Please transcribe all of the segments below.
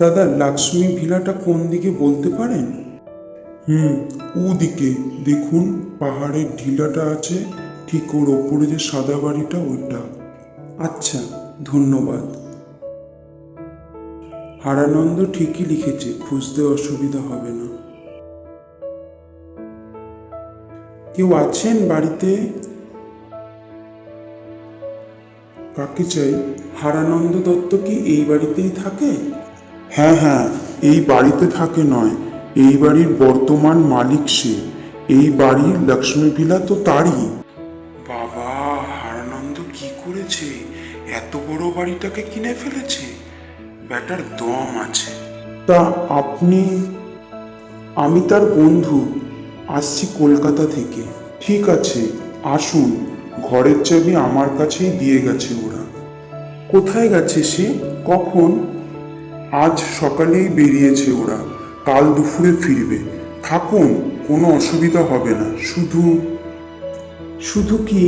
দাদা, লক্ষ্মী ভিলাটা কোন দিকে বলতে পারেন? ওদিকে দেখুন, পাহাড়ের ঢিলাটা আছে, ঠিক ওর ওপরে যে সাদা বাড়িটা ওইটা। আচ্ছা, ধন্যবাদ। হারানন্দ ঠিকই লিখেছে, খুঁজতে অসুবিধা হবে না। কেউ আছেন বাড়িতে? কাকে চাই? হারানন্দ দত্ত কি এই বাড়িতেই থাকে? হ্যাঁ হ্যাঁ, এই বাড়িতে থাকে নয়, এই বাড়ির বর্তমান মালিক সে। এই বাড়ির লক্ষ্মী ভিলা তো তারই। বাবা, হারানন্দ কি করেছে? এত বড় বাড়িটাকে কিনে ফেলেছে। ব্যাটার দম আছে। তা আপনি? আমি তার বন্ধু, আসছি কলকাতা থেকে। ঠিক আছে, আসুন। ঘরের চাবি আমার কাছেই দিয়ে গেছে ওরা। কোথায় গেছে সে? কখন? আজ সকালেই বেরিয়েছে ওরা, কাল দুপুরে ফিরবে। থাকুন, কোনো অসুবিধা হবে না। শুধু শুধু কি?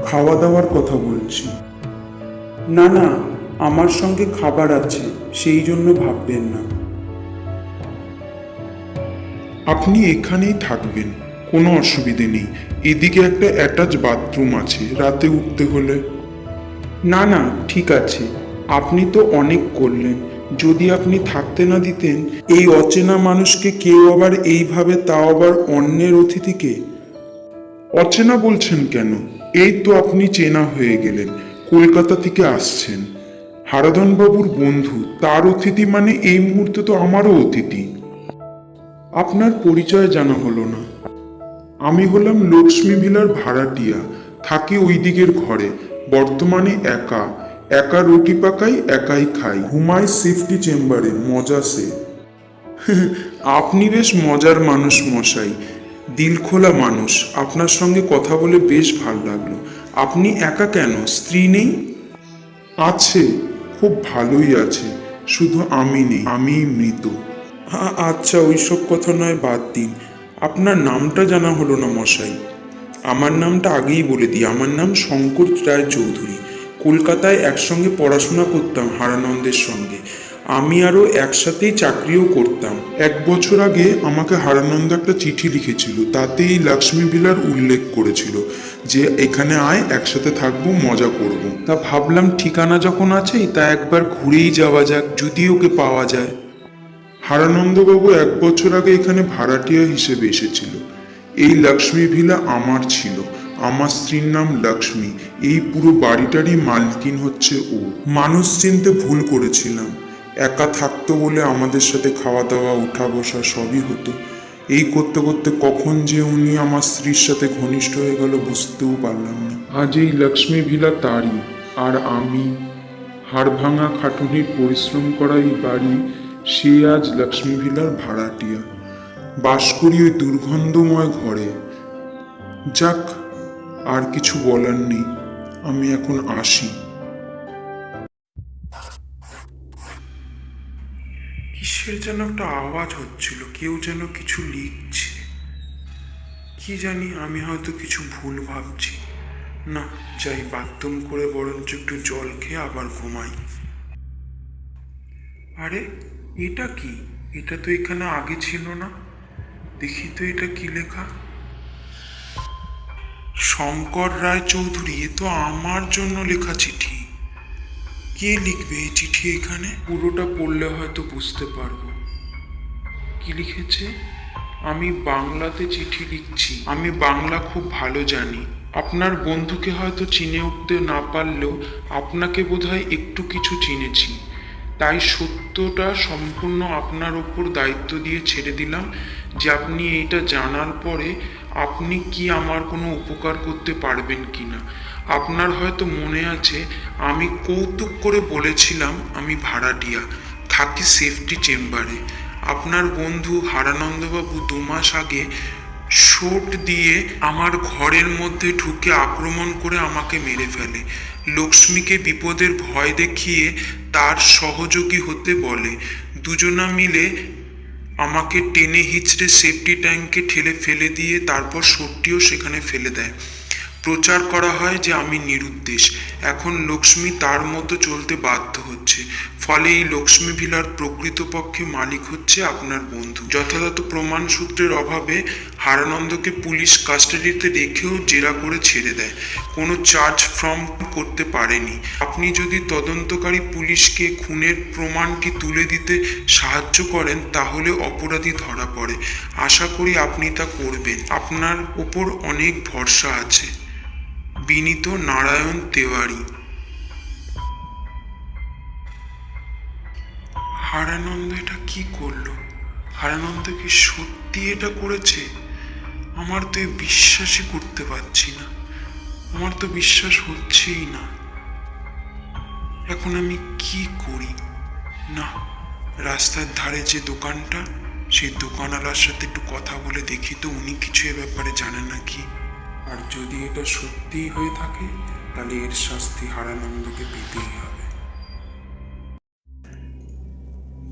খাওয়া দাওয়ার কথা বলছি। না না, আমার সঙ্গে খাবার আছে, সেই জন্য ভাববেন না। আপনি এখানেই থাকবেন, কোনো অসুবিধে নেই। এদিকে একটা অ্যাটাচ বাথরুম আছে, রাতে উঠতে হলে। না না, ঠিক আছে। আপনি তো অনেক করলেন। যদি আপনি থাকতে না দিতেন, এই অচেনা মানুষকে কেউ আবার এইভাবে, তাও আবার অন্যের অতিথিকে। অচেনা বলছেন কেন? এই তো আপনি চেনা হয়ে গেলেন, কলকাতা থেকে আসছেন। হারাধন বাবুর বন্ধু, তার অতিথি মানে এই মুহূর্তে তো আমারও অতিথি। আপনার পরিচয় জানা হলো না। আমি হলাম লক্ষ্মী ভিলার ভাড়াটিয়া, থাকি ওই দিকের ঘরে। বর্তমানে একা একা রুটি পাকাই, একাই খাই, ঘুমাই সেফটি চেম্বারে, মজা সে। আপনি বেশ মজার মানুষ মশাই, দিল খোলা মানুষ। আপনার সঙ্গে কথা বলে বেশ ভালো লাগলো। আপনি একা কেন? স্ত্রী নেই? আছে, খুব ভালোই আছে, শুধু আমি নেই, আমিই মৃত। আচ্ছা, ওইসব কথা নয়, বাদ দিন। আপনার নামটা জানা হলো না মশাই। আমার নামটা আগেই বলে দিই, আমার নাম শঙ্কর রায় চৌধুরী। কলকাতায় একসঙ্গে পড়াশোনা করতাম হারানন্দের সঙ্গে। আমি আরও একসাথেই চাকরিও করতাম। 1 বছর আগে আমাকে হারানন্দ একটা চিঠি লিখেছিল, তাতেই লক্ষ্মী ভিলার উল্লেখ করেছিল যে এখানে আয়, একসাথে থাকবো, মজা করব। তা ভাবলাম ঠিকানা যখন আছেই, তা একবার ঘুরেই যাওয়া যাক, যদি ওকে পাওয়া যায়। হারানন্দবাবু 1 বছর আগে এখানে ভাড়াটিয়া হিসেবে এসেছিল। এই লক্ষ্মী ভিলা আমার ছিল, আমার স্ত্রীর নাম লক্ষ্মী। এই পুরো বাড়িটারই মালকিন হচ্ছে ও। মানুষ চিনতে ভুল করেছিলাম। একা থাকতো বলে আমাদের সাথে খাওয়া দাওয়া, উঠা বসা সবই হতো। এই করতে করতে কখন যে উনি আমার স্ত্রীর সাথে ঘনিষ্ঠ হয়ে গেল, বুঝতেও পারলাম না। আজ এই লক্ষ্মী ভিলা তারই, আর আমি হাড় ভাঙা খাটুনির পরিশ্রম করা এই বাড়ি, সে আজ লক্ষ্মী ভিলার ভাড়াটিয়া। বাস করি ওই দুর্গন্ধময় ঘরে। যাক, আর কিছু বলার নেই, আমি এখন আসি। কিসের যেন একটা আওয়াজ হচ্ছিল, কেউ যেন কিছু লিখছে। কি জানি, আমি হয়তো কিছু ভুল ভাবছি। না, যাই, বাথরুম করে বরঞ্চ একটু জল খেয়ে আবার ঘুমাই। আরে, এটা কি? এটা তো এখানে আগে ছিল না। দেখি তো এটা কি লেখা। শঙ্কর রায় চৌধুরী, এ তো আমার জন্য লেখা চিঠি। কে লিখবে এই চিঠি এখানে? পুরোটা পড়লে হয়তো বুঝতে পারবো। কি লিখেছে? আমি বাংলাতে চিঠি লিখছি। আমি বাংলা খুব ভালো জানি। আপনার বন্ধুকে হয়তো চিনে উঠতে না পারলেও আপনাকে বোধহয় একটু কিছু চিনেছি। তাই সত্যটা সম্পূর্ণ আপনার ওপর দায়িত্ব দিয়ে ছেড়ে দিলাম, যে আপনি এইটা জানার পরে আপনি কি আমার কোনো উপকার করতে পারবেন কি না। আপনার হয়তো মনে আছে, আমি কৌতুক করে বলেছিলাম আমি ভাড়াটিয়া, থাকি সেফটি চেম্বারে। আপনার বন্ধু হারানন্দবাবু 2 মাস আগে শোট দিয়ে আমার ঘরের মধ্যে ঢুকে আক্রমণ করে আমাকে মেরে ফেলে। লক্ষ্মীকে বিপদের ভয় দেখিয়ে তার সহযোগী হতে বলে। দুজনা মিলে আমাকে টেনে হিচড়ে সেফটি ট্যাঙ্কে ঠেলে ফেলে দিয়ে তারপর শোটটিও সেখানে ফেলে দেয়। প্রচার করা হয় যে আমি নিরুদ্দেশ। এখন লক্ষ্মী তার মতো চলতে বাধ্য হচ্ছে, ফলে এই লক্ষ্মী ভিলার প্রকৃতপক্ষে মালিক হচ্ছে আপনার বন্ধু। যথাযথ প্রমাণ সূত্রের অভাবে হারানন্দকে পুলিশ কাস্টাডিতে রেখেও জেরা করে ছেড়ে দেয়, কোনো চার্জ ফর্ম করতে পারেনি। আপনি যদি তদন্তকারী পুলিশকে খুনের প্রমাণটি তুলে দিতে সাহায্য করেন তাহলে অপরাধী ধরা পড়ে। আশা করি আপনি তা করবেন, আপনার ওপর অনেক ভরসা আছে। বিনীত নারায়ণ তেওয়ারি। হারানন্দ এটা কি করলো? হারানন্দ কি সত্যি এটা করেছে? আমার তো বিশ্বাসই করতে পারছি না, আমার তো বিশ্বাস হচ্ছেই না। এখন আমি কি করি? না, রাস্তার ধারে যে দোকানটা, সেই দোকানওয়ালার সাথে একটু কথা বলে দেখি তো উনি কিছু এ ব্যাপারে জানেন নাকি। আর যদি এটা সত্যিই হয়ে থাকে তাহলে এর শাস্তি হারানন্দকে পেতেই হবে।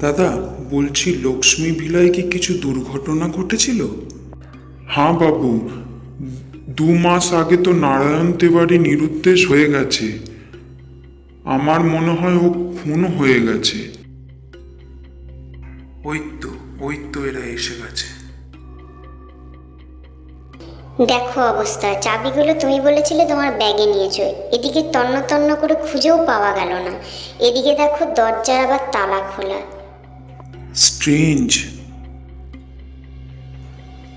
দাদা, বলছি লক্ষ্মী ভিলায় কি কিছু দুর্ঘটনা ঘটেছিল? হ্যাঁ বাবু, 2 মাস আগে তো নারায়ণ তেওয়ারি নিরুদ্দেশ হয়ে গেছে। আমার মনে হয় ও খুন হয়ে গেছে। ওই তো এরা এসে গেছে। দেখো অবস্থা, চাবিগুলো তুমি বলেছিলে তোমার ব্যাগে নিয়েছো, এদিকে তন্ন তন্ন করে খুঁজেও পাওয়া গেল না। এদিকে দেখো দরজার আবার তালা খোলা। স্ট্রেঞ্জ।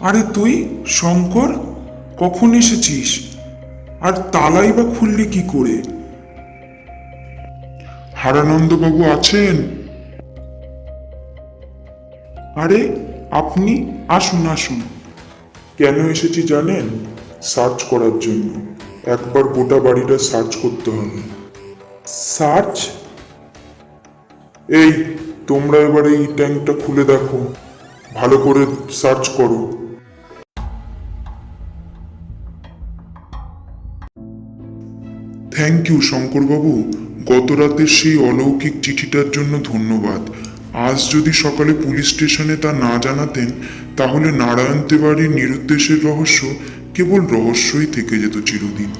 আরে তুই শঙ্কর, কখন এসেছিস? আর তালাই বা খুললি কি করে? হারানন্দ বাবু আছেন? আরে আপনি আসুন আসুন। কেন এসেছি জানেন? সার্চ করার জন্য। একবার গোটা বাড়িটা সার্চ করতে হবে। সার্চ? এই তোমরা এবার এই ট্যাঙ্কটা খুলে দেখো, ভালো করে সার্চ করো। থ্যাংক ইউ শঙ্করবাবু, গত রাতের সেই অলৌকিক চিঠিটার জন্য ধন্যবাদ। আজ যদি সকালে পুলিশ স্টেশনে তা না জানাতেন তাহলে নারায়ণ তেওয়ারির নিরুদ্দেশের রহস্য কেবল রহস্যই থেকে যেত চিরদিন।